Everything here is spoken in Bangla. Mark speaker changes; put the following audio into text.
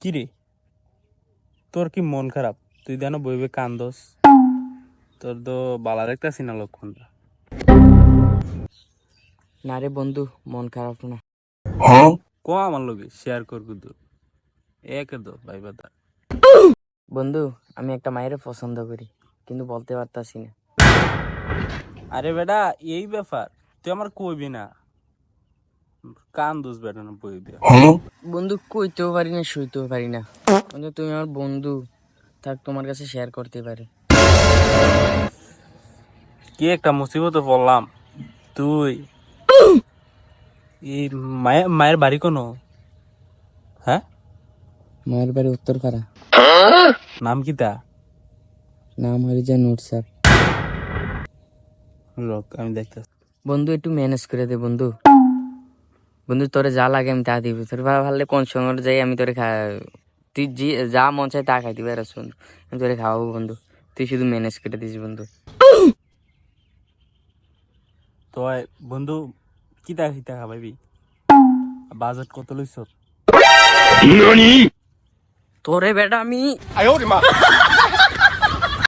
Speaker 1: কি রে, তোর কি মন খারাপ? তুই জানো বইবে কান্দস। তোর তো বালা দেখতেছি না লক্ষণটা।
Speaker 2: না রে বন্ধু, মন খারাপ না।
Speaker 1: ক আমার লগে শেয়ার করবি তো, একে তো ভাই বাদা।
Speaker 2: বন্ধু, আমি একটা মায়ের পছন্দ করি, কিন্তু বলতে পারতাছি না।
Speaker 1: আরে বেটা, এই ব্যাপার তুই আমার কইবি না, কান্দুস বেটা না বইবে।
Speaker 2: বন্ধু, কইতেও পারি না, শুইতেও পারি না। বন্ধু, তুমি আমার বন্ধু, থাক তোমার কাছে শেয়ার করতে পারি।
Speaker 1: কি একটা মুসিবতে পড়লাম। তুই এই মায়ের বাড়ি কোনো? হ্যাঁ,
Speaker 2: মায়ের বাড়ি উত্তরপাড়া।
Speaker 1: নাম কি তা?
Speaker 2: নাম হয়ে যায় নুর স্যার।
Speaker 1: রক, আমি দেখতেছি।
Speaker 2: বন্ধু, একটু ম্যানেজ করে দে বন্ধু। বন্ধু, তোরে যা লাগে আমি তা দিব। তোর ভাবলে কোন সময় যাই আমি তোরে তুই যা মন চায় তা খাই দিবে। আর বন্ধু, আমি তোরে খাওয়াবো বন্ধু। তুই শুধু ম্যানেজ করে দিস বন্ধু।
Speaker 1: তো বন্ধু, কিতা খিতা খাবাইবি? বাজেট কত লইছ?
Speaker 2: তোরে বেটা আমি